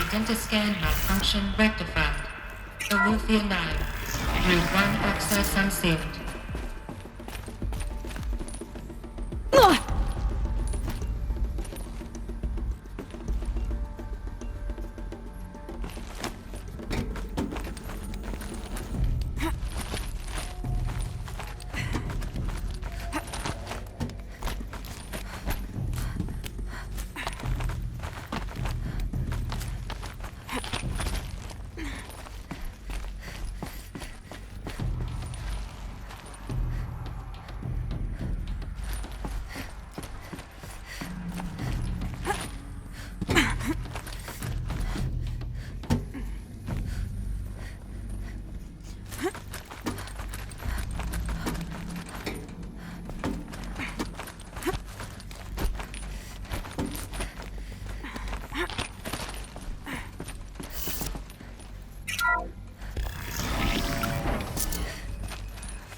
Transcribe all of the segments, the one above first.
Identiscan malfunction rectified. Alufia 9. Route 1 access unsealed.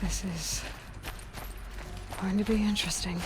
This is going to be interesting.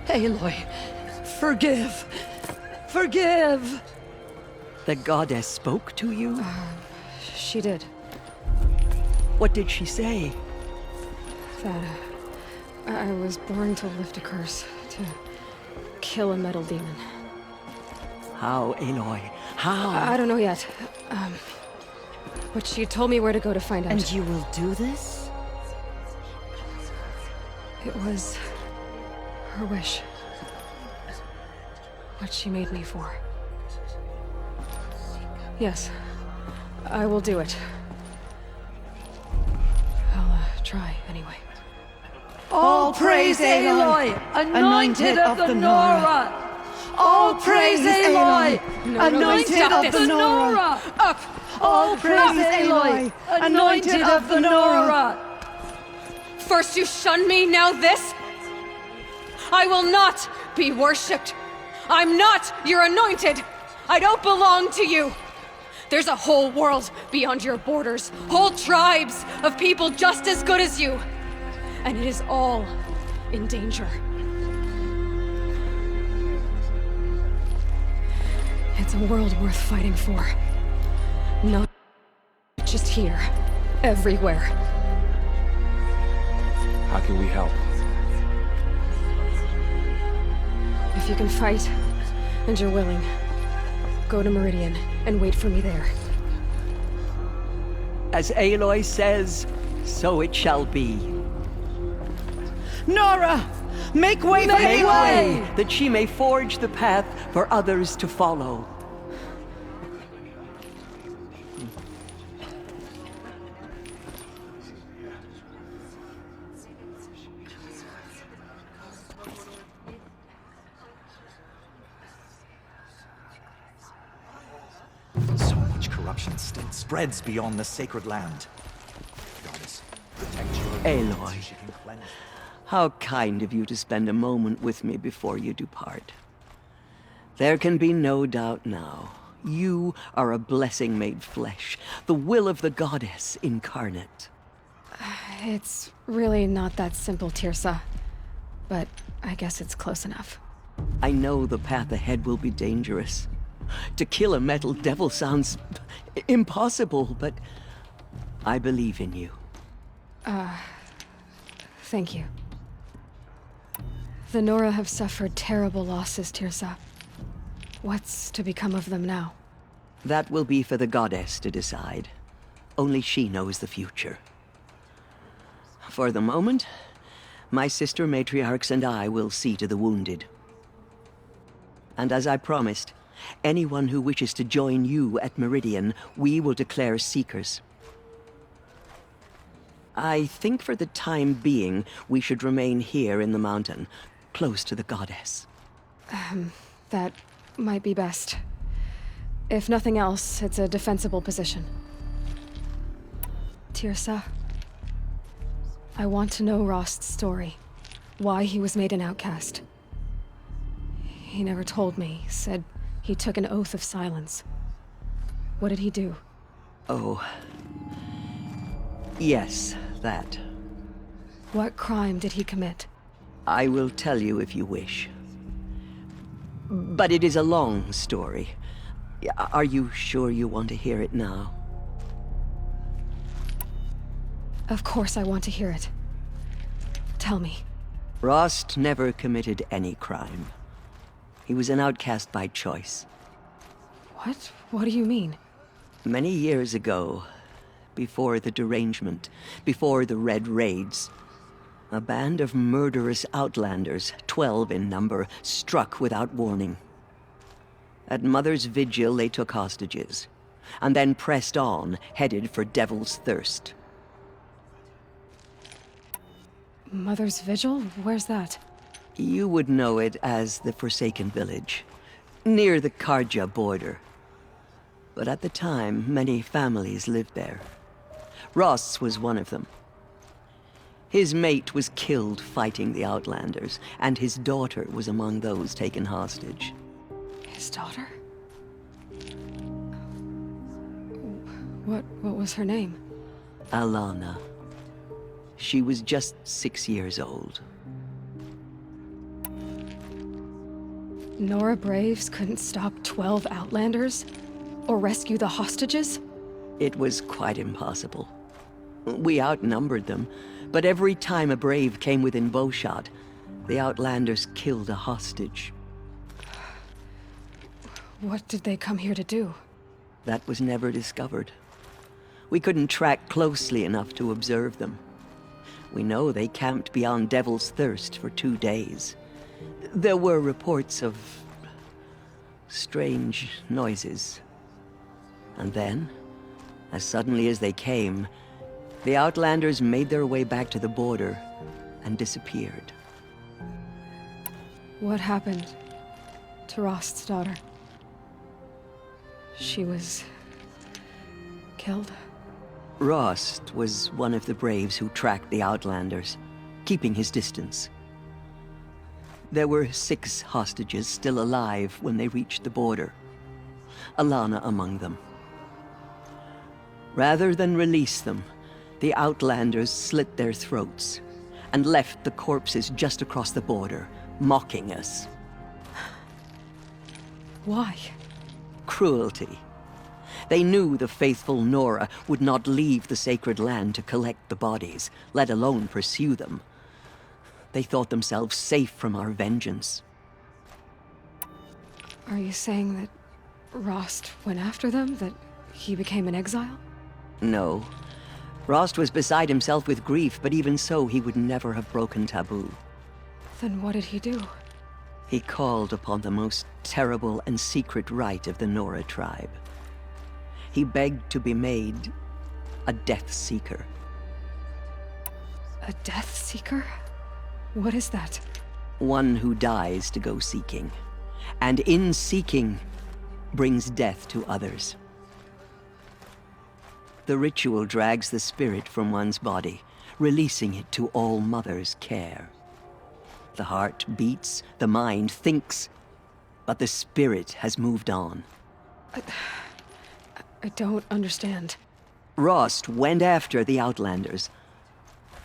Aloy, forgive! Forgive! The goddess spoke to you? She did. What did she say? That I was born to lift a curse, to kill a metal demon. How, Aloy? How? I don't know yet. But she told me where to go to find out. And you will do this? It was her wish. What she made me for. Yes, I will do it. I'll try anyway. All praise Aloy, anointed of the Nora! All praise Aloy, anointed of the Nora! Up! All praise Aloy, anointed of the Nora! First you shun me, now this? I will not be worshipped. I'm not your anointed. I don't belong to you. There's a whole world beyond your borders, whole tribes of people just as good as you. And it is all in danger. It's a world worth fighting for. Not just here, everywhere. How can we help? If you can fight, and you're willing, go to Meridian and wait for me there. As Aloy says, so it shall be. Nora! Make way for Aloy! That she may forge the path for others to follow. So much corruption still spreads beyond the sacred land. Goddess, protect your Aloy. so she can cleanse. How kind of you to spend a moment with me before you depart. There can be no doubt now. You are a blessing made flesh, the will of the goddess incarnate. It's really not that simple, Tirsa. But I guess it's close enough. I know the path ahead will be dangerous. To kill a metal devil sounds impossible, but I believe in you. Thank you. The Nora have suffered terrible losses, Tirsa. What's to become of them now? That will be for the goddess to decide. Only she knows the future. For the moment, my sister matriarchs and I will see to the wounded. And as I promised, anyone who wishes to join you at Meridian, we will declare seekers. I think for the time being, we should remain here in the mountain, close to the goddess. That might be best. If nothing else, it's a defensible position. Tirsa, I want to know Rost's story. Why he was made an outcast. He never told me, said he took an oath of silence. What did he do? Oh. Yes, that. What crime did he commit? I will tell you if you wish. But it is a long story. Are you sure you want to hear it now? Of course I want to hear it. Tell me. Rost never committed any crime. He was an outcast by choice. What? What do you mean? Many years ago, before the derangement, before the Red Raids, a band of murderous outlanders, 12 in number, struck without warning. At Mother's Vigil, they took hostages, and then pressed on, headed for Devil's Thirst. Mother's Vigil? Where's that? You would know it as the Forsaken Village, near the Karja border. But at the time, many families lived there. Ross was one of them. His mate was killed fighting the Outlanders, and his daughter was among those taken hostage. His daughter? What was her name? Alana. She was just 6 years old. Nora Braves couldn't stop 12 Outlanders? Or rescue the hostages? It was quite impossible. We outnumbered them, but every time a brave came within bowshot, the Outlanders killed a hostage. What did they come here to do? That was never discovered. We couldn't track closely enough to observe them. We know they camped beyond Devil's Thirst for 2 days. There were reports of strange noises. And then, as suddenly as they came, the Outlanders made their way back to the border and disappeared. What happened to Rost's daughter? She was killed? Rost was one of the braves who tracked the Outlanders, keeping his distance. There were 6 hostages still alive when they reached the border, Alana among them. Rather than release them, the Outlanders slit their throats and left the corpses just across the border, mocking us. Why? Cruelty. They knew the faithful Nora would not leave the sacred land to collect the bodies, let alone pursue them. They thought themselves safe from our vengeance. Are you saying that Rost went after them? That he became an exile? No. Rost was beside himself with grief, but even so, he would never have broken taboo. Then what did he do? He called upon the most terrible and secret rite of the Nora tribe. He begged to be made a Death Seeker. A Death Seeker? What is that? One who dies to go seeking, and in seeking, brings death to others. The ritual drags the spirit from one's body, releasing it to All Mother's care. The heart beats, the mind thinks, but the spirit has moved on. I don't understand. Rost went after the Outlanders,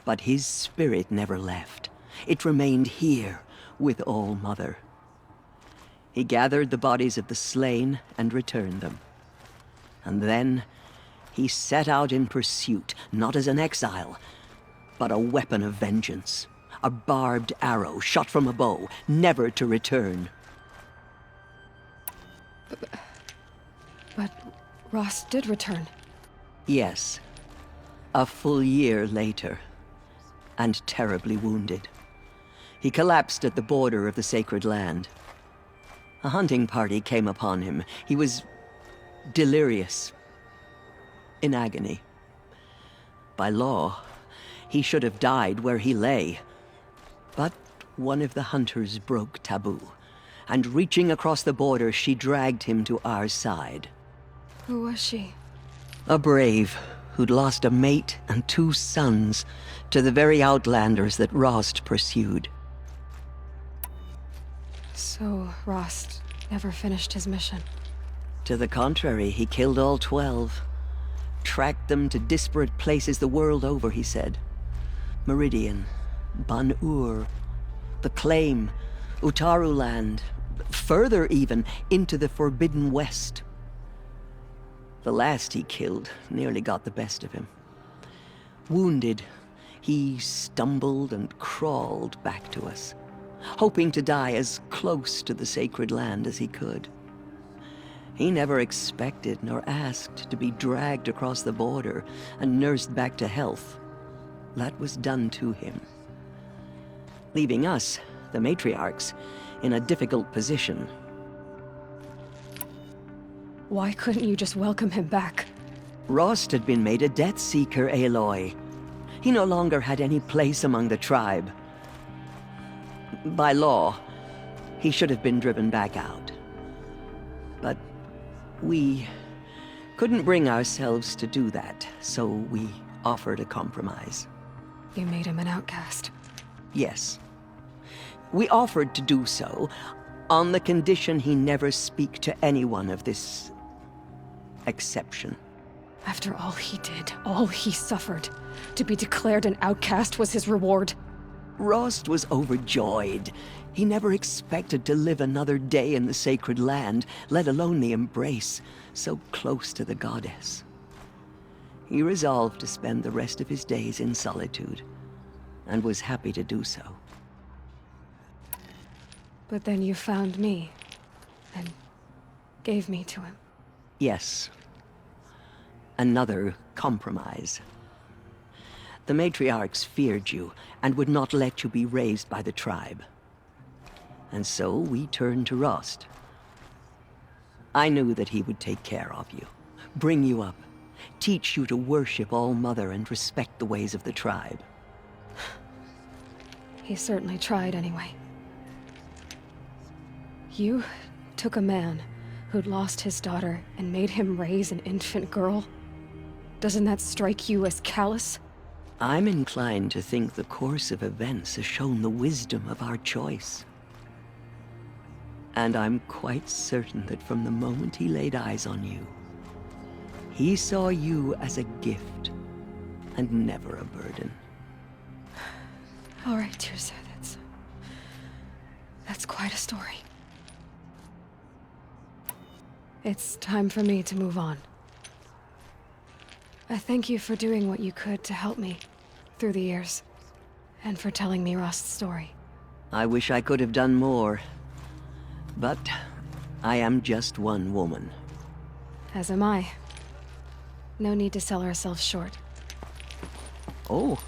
but his spirit never left. It remained here with All Mother. He gathered the bodies of the slain and returned them. And then he set out in pursuit, not as an exile, but a weapon of vengeance. A barbed arrow shot from a bow, never to return. But Ross did return. Yes. A full year later. And terribly wounded. He collapsed at the border of the sacred land. A hunting party came upon him. He was delirious. In agony. By law, he should have died where he lay. But one of the hunters broke taboo, and reaching across the border, she dragged him to our side. Who was she? A brave who'd lost a mate and 2 sons to the very outlanders that Rost pursued. So, Rost never finished his mission. To the contrary, he killed all 12. Tracked them to disparate places the world over, he said. Meridian, Ban-Ur, the Claim, Utaru Land, further even, into the Forbidden West. The last he killed nearly got the best of him. Wounded, he stumbled and crawled back to us, hoping to die as close to the sacred land as he could. He never expected nor asked to be dragged across the border and nursed back to health. That was done to him. Leaving us, the matriarchs, in a difficult position. Why couldn't you just welcome him back? Rost had been made a Death Seeker, Aloy. He no longer had any place among the tribe. By law, he should have been driven back out. But we couldn't bring ourselves to do that, so we offered a compromise. You made him an outcast. Yes. We offered to do so, on the condition he never speak to anyone of this exception. After all he did, all he suffered, to be declared an outcast was his reward. Rost was overjoyed. He never expected to live another day in the sacred land, let alone the embrace, so close to the goddess. He resolved to spend the rest of his days in solitude, and was happy to do so. But then you found me, and gave me to him. Yes. Another compromise. The matriarchs feared you, and would not let you be raised by the tribe. And so we turned to Rost. I knew that he would take care of you, bring you up, teach you to worship All-Mother and respect the ways of the tribe. He certainly tried anyway. You took a man who'd lost his daughter and made him raise an infant girl? Doesn't that strike you as callous? I'm inclined to think the course of events has shown the wisdom of our choice. And I'm quite certain that from the moment he laid eyes on you, he saw you as a gift, and never a burden. All right, Tirsa, that's quite a story. It's time for me to move on. I thank you for doing what you could to help me through the years, and for telling me Rost's story. I wish I could have done more, but I am just one woman. As am I. No need to sell ourselves short. Oh,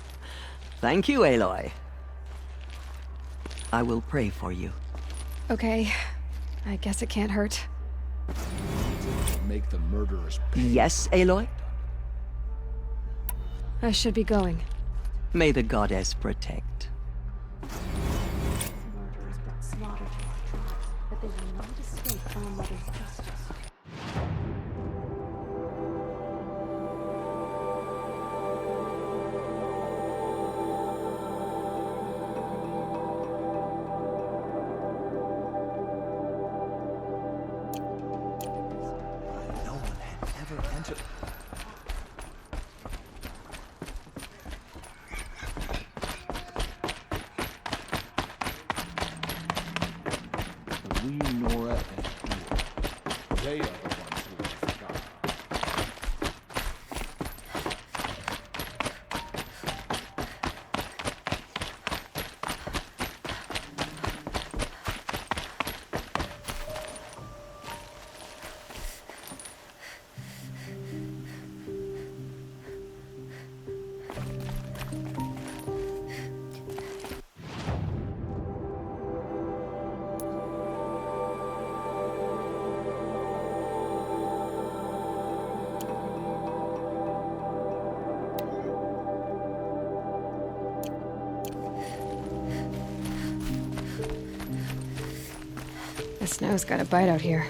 thank you, Aloy. I will pray for you. Okay, I guess it can't hurt. Make the murderers pay. Yes, Aloy? I should be going. May the goddess protect. Murderers brought slaughter to our tribe, but they will not escape our mother's justice. No one had ever entered. We, Nora, and Aloy. Snow's got a bite out here.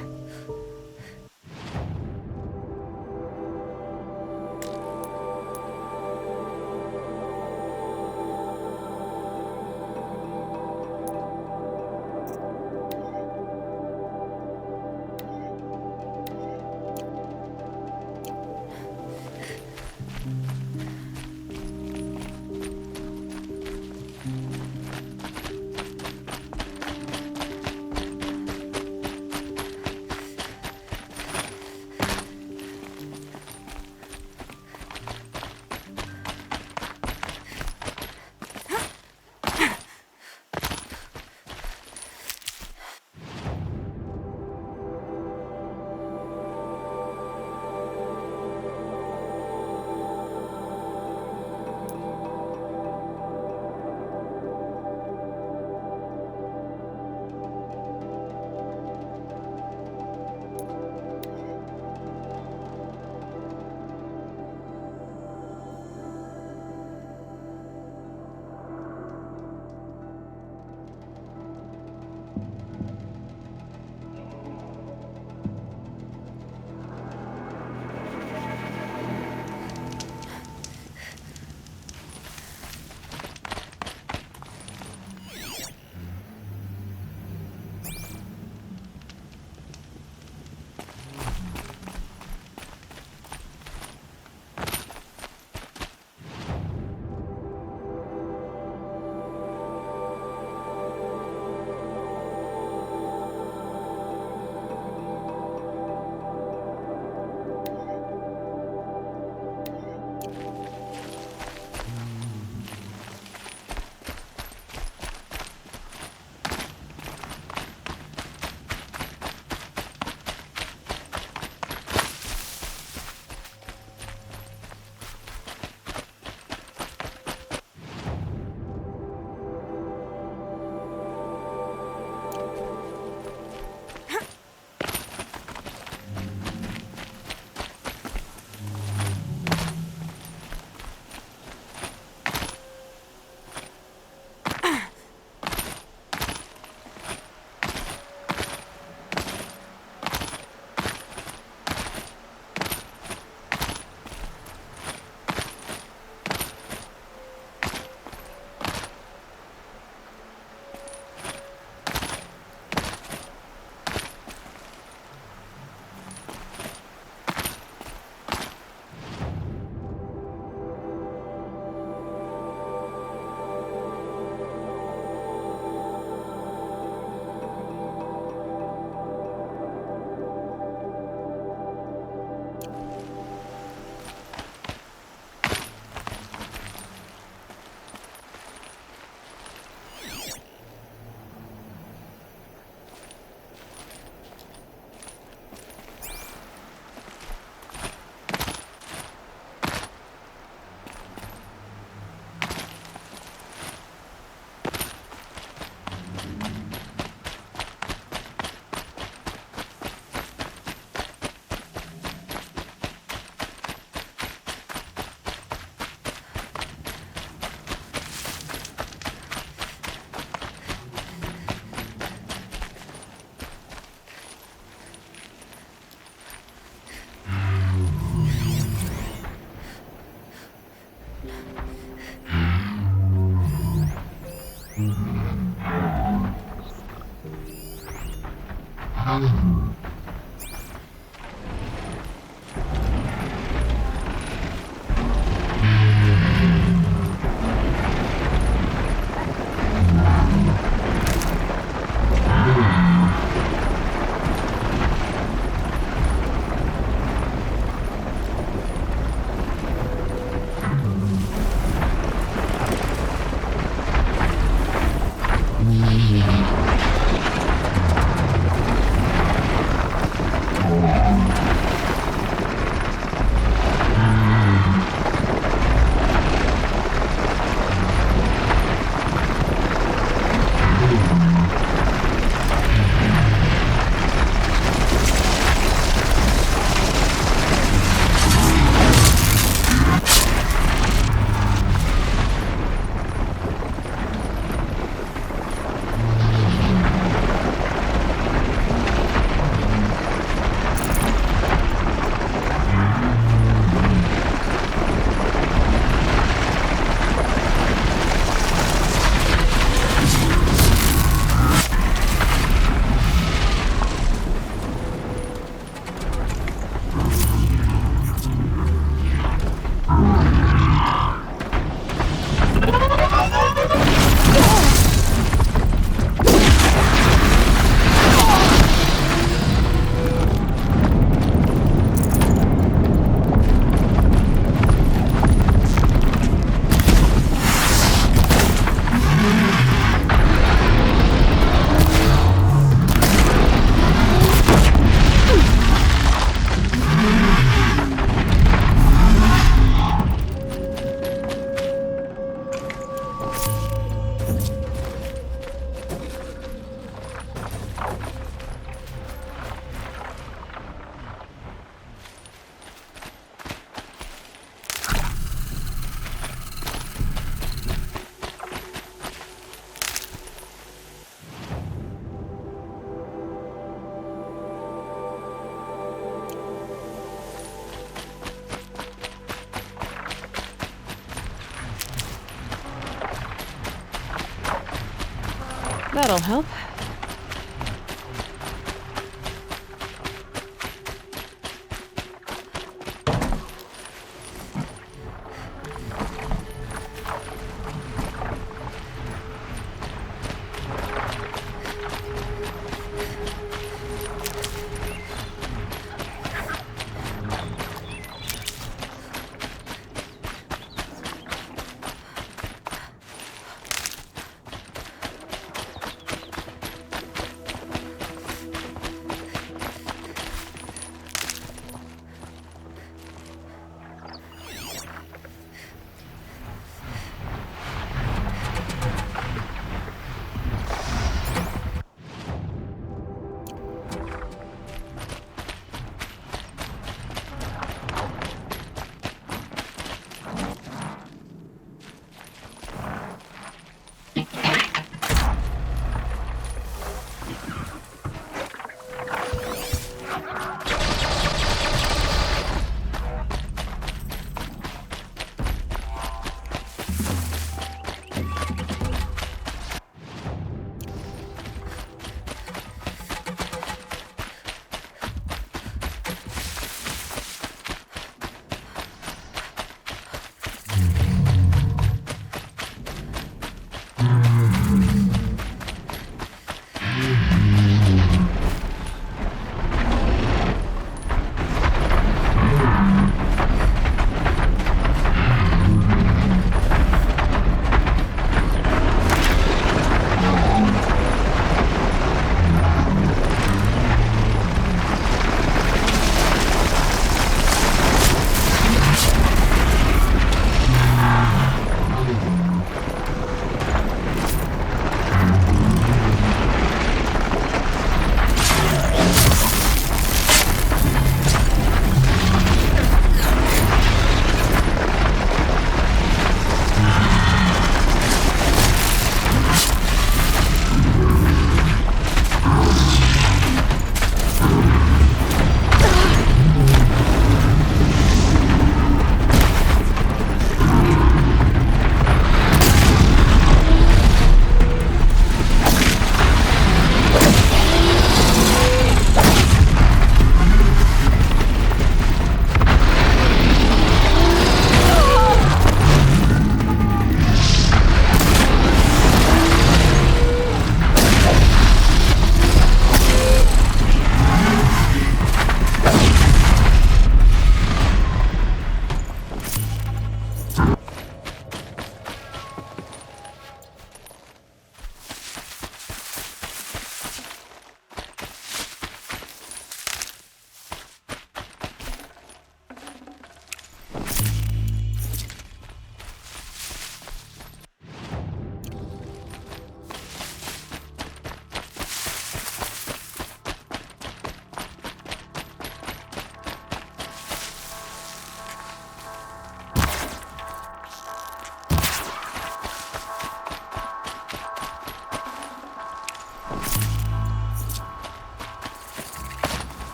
That'll help.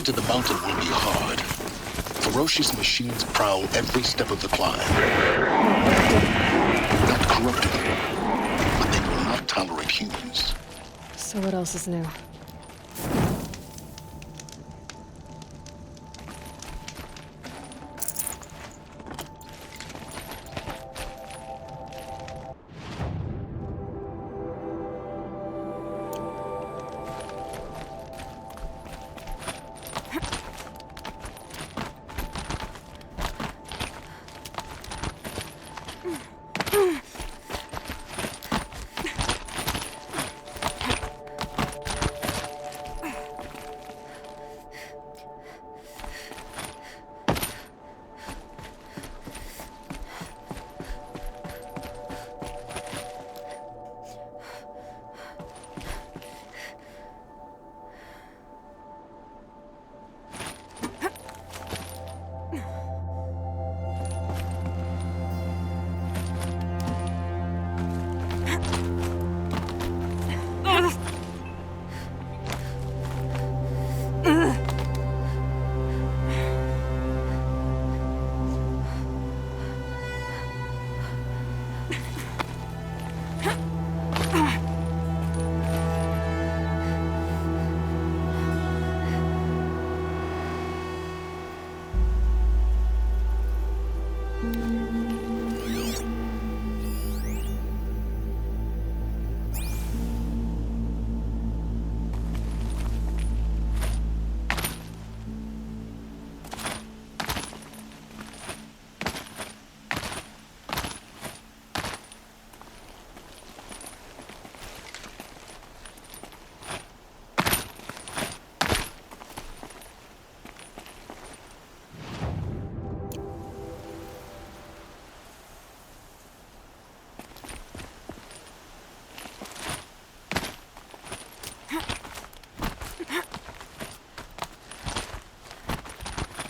to the mountain will be hard. Ferocious machines prowl every step of the climb. Not corrupted, but they will not tolerate humans. So what else is new?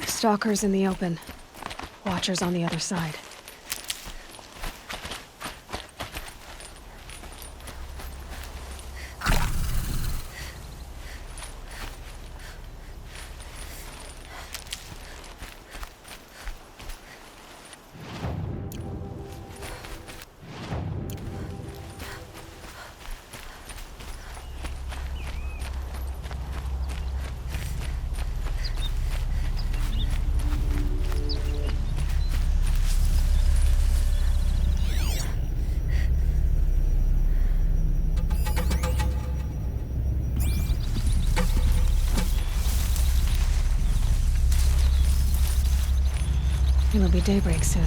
Stalkers in the open. Watchers on the other side. It'll be daybreak soon.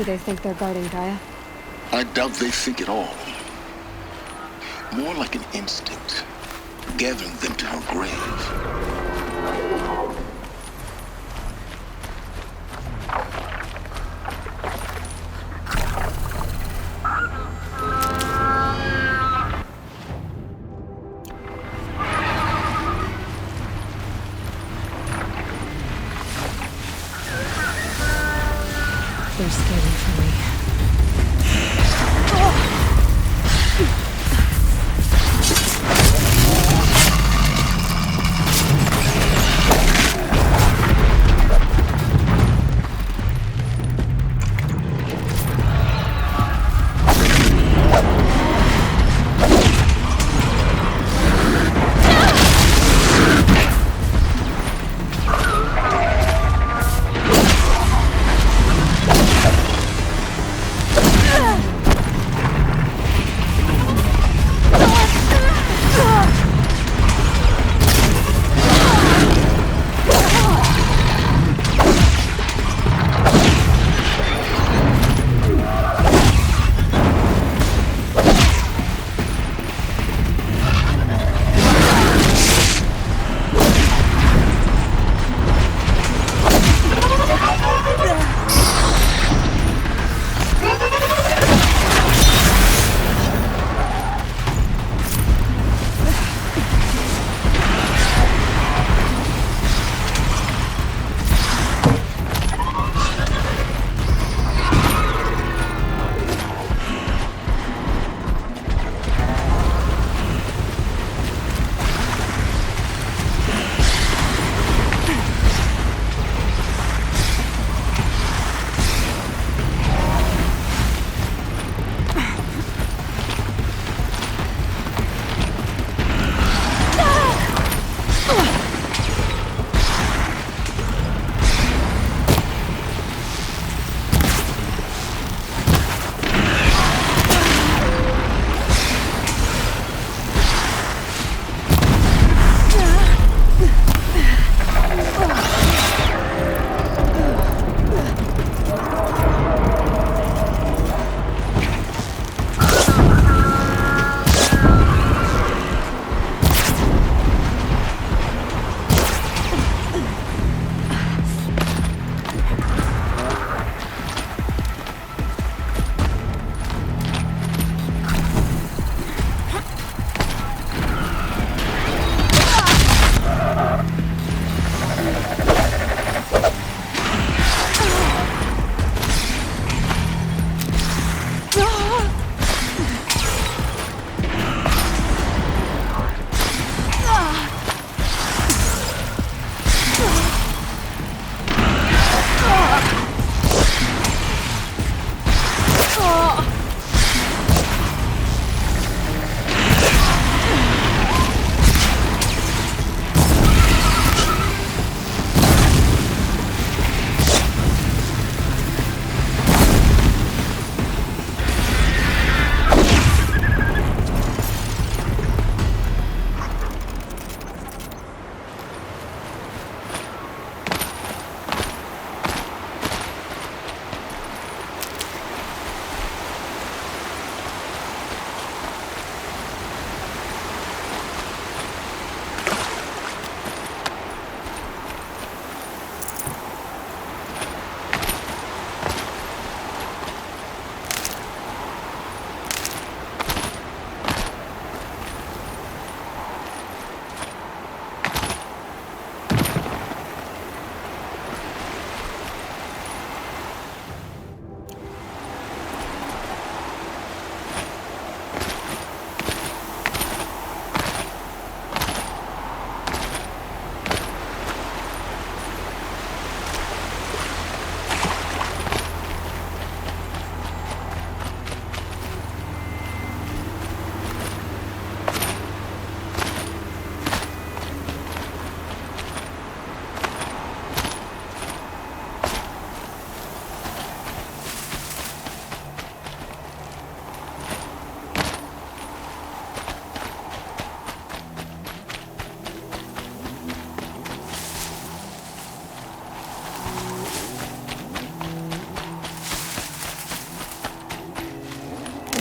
Do they think they're guarding Gaia? I doubt they think at all. More like an instinct, gathering them to her grave. They're scanning for me.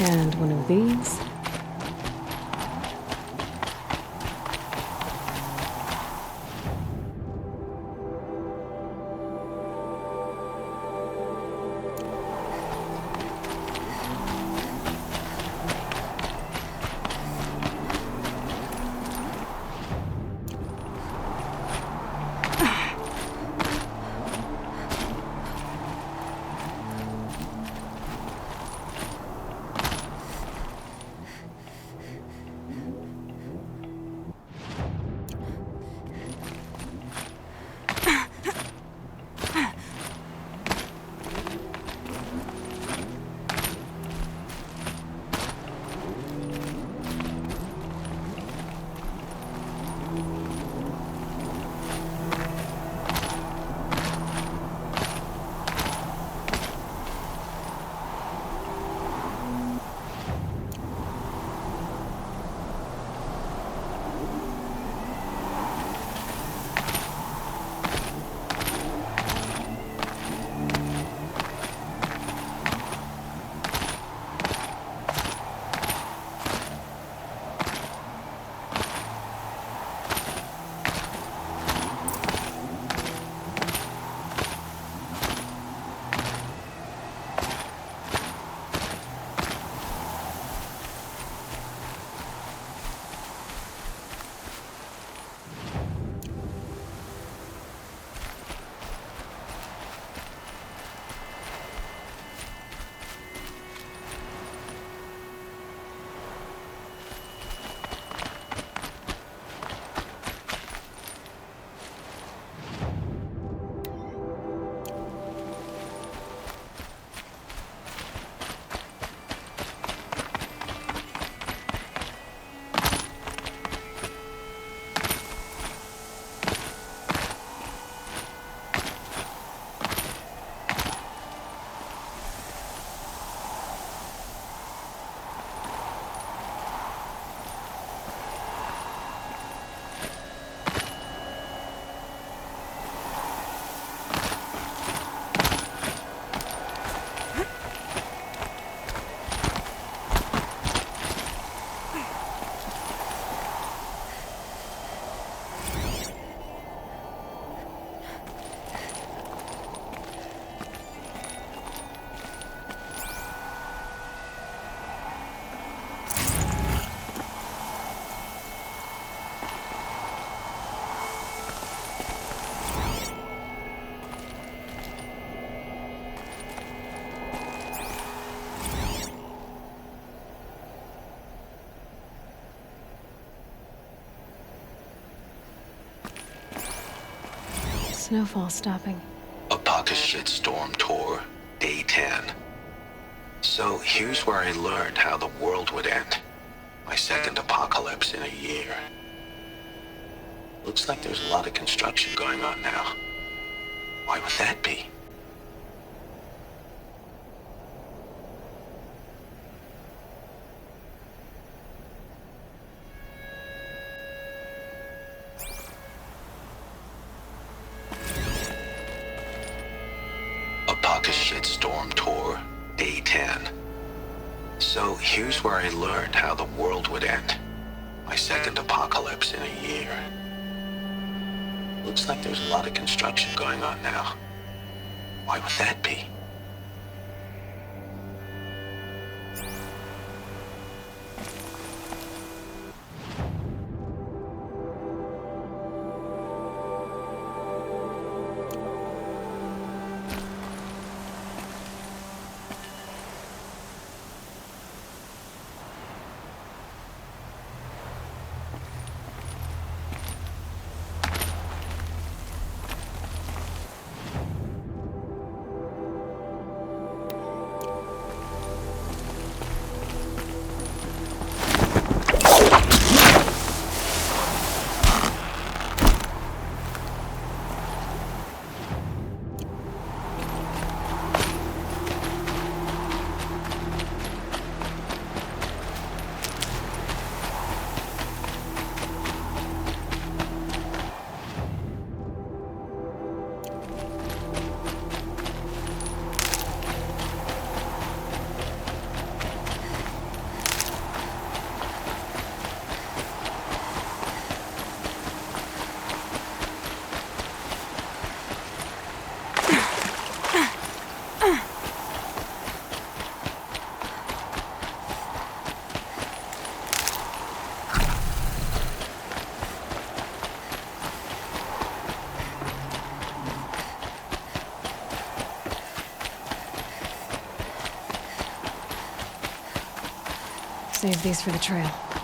And one of these. Snowfall stopping. A pocket shitstorm tour, day 10. So here's where I learned how the world would end. My second apocalypse in a year. Looks like there's a lot of construction going on now. Why would that be? Shitstorm tour, day 10. So here's where I learned how the world would end. My second apocalypse in a year. Looks like there's a lot of construction going on now. Why would that be? Save these for the trail.